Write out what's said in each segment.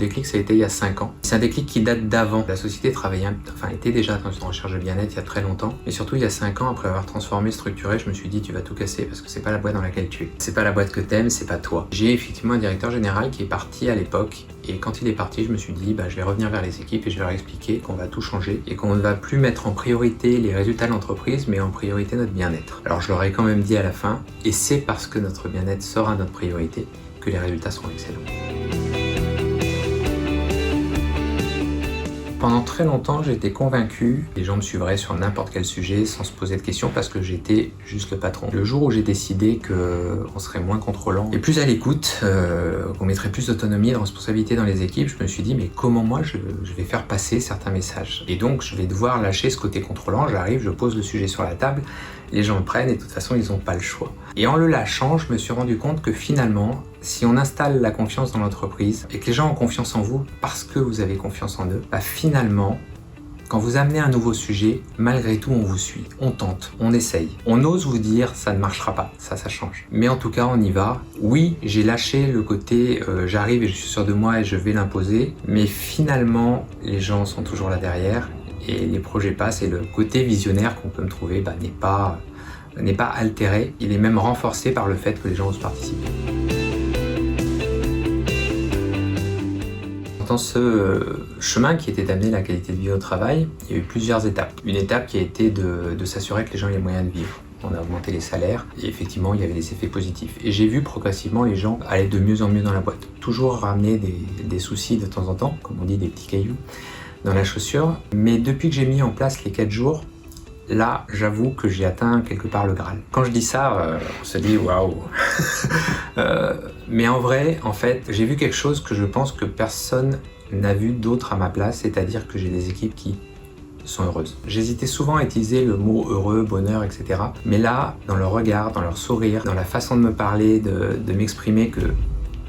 déclic, ça a été il y a 5 ans. C'est un déclic qui date d'avant. La société était déjà dans une recherche de bien-être il y a très longtemps. Mais surtout, il y a 5 ans, après avoir transformé, structuré, je me suis dit, tu vas tout casser parce que c'est pas la boîte dans laquelle tu es. C'est pas la boîte que t'aimes, c'est pas toi. J'ai effectivement un directeur général qui est parti à l'époque. Et quand il est parti, je me suis dit, je vais revenir vers les équipes et je vais leur expliquer qu'on va tout changer et qu'on ne va plus mettre en priorité les résultats de l'entreprise, mais en priorité notre bien-être. Alors je leur ai quand même dit à la fin, et c'est parce que notre bien-être sera notre priorité que les résultats seront excellents. Pendant très longtemps, j'étais convaincu, les gens me suivraient sur n'importe quel sujet sans se poser de questions parce que j'étais juste le patron. Le jour où j'ai décidé qu'on serait moins contrôlant et plus à l'écoute, qu'on mettrait plus d'autonomie et de responsabilité dans les équipes, je me suis dit mais comment moi je vais faire passer certains messages? Et donc je vais devoir lâcher ce côté contrôlant, j'arrive, je pose le sujet sur la table, les gens le prennent et de toute façon ils n'ont pas le choix. Et en le lâchant, je me suis rendu compte que finalement, si on installe la confiance dans l'entreprise et que les gens ont confiance en vous parce que vous avez confiance en eux, finalement, quand vous amenez un nouveau sujet, malgré tout on vous suit, on tente, on essaye. On ose vous dire ça ne marchera pas, ça change. Mais en tout cas on y va. Oui, j'ai lâché le côté j'arrive et je suis sûr de moi et je vais l'imposer, mais finalement les gens sont toujours là derrière et les projets passent et le côté visionnaire qu'on peut me trouver n'est pas altéré, il est même renforcé par le fait que les gens osent participer. Dans ce chemin qui était d'amener la qualité de vie au travail, il y a eu plusieurs étapes. Une étape qui a été de s'assurer que les gens aient les moyens de vivre. On a augmenté les salaires et effectivement il y avait des effets positifs. Et j'ai vu progressivement les gens aller de mieux en mieux dans la boîte. Toujours ramener des soucis de temps en temps, comme on dit, des petits cailloux dans la chaussure. Mais depuis que j'ai mis en place les 4 jours, là, j'avoue que j'ai atteint quelque part le Graal. Quand je dis ça, on se dit waouh. Mais en vrai, en fait, j'ai vu quelque chose que je pense que personne n'a vu d'autre à ma place, c'est-à-dire que j'ai des équipes qui sont heureuses. J'hésitais souvent à utiliser le mot heureux, bonheur, etc. Mais là, dans leur regard, dans leur sourire, dans la façon de me parler, de m'exprimer que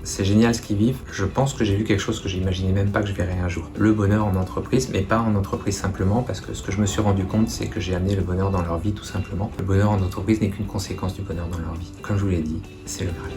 c'est génial ce qu'ils vivent, je pense que j'ai vu quelque chose que j'imaginais même pas que je verrais un jour. Le bonheur en entreprise, mais pas en entreprise simplement, parce que ce que je me suis rendu compte, c'est que j'ai amené le bonheur dans leur vie tout simplement. Le bonheur en entreprise n'est qu'une conséquence du bonheur dans leur vie. Comme je vous l'ai dit, c'est le Graal.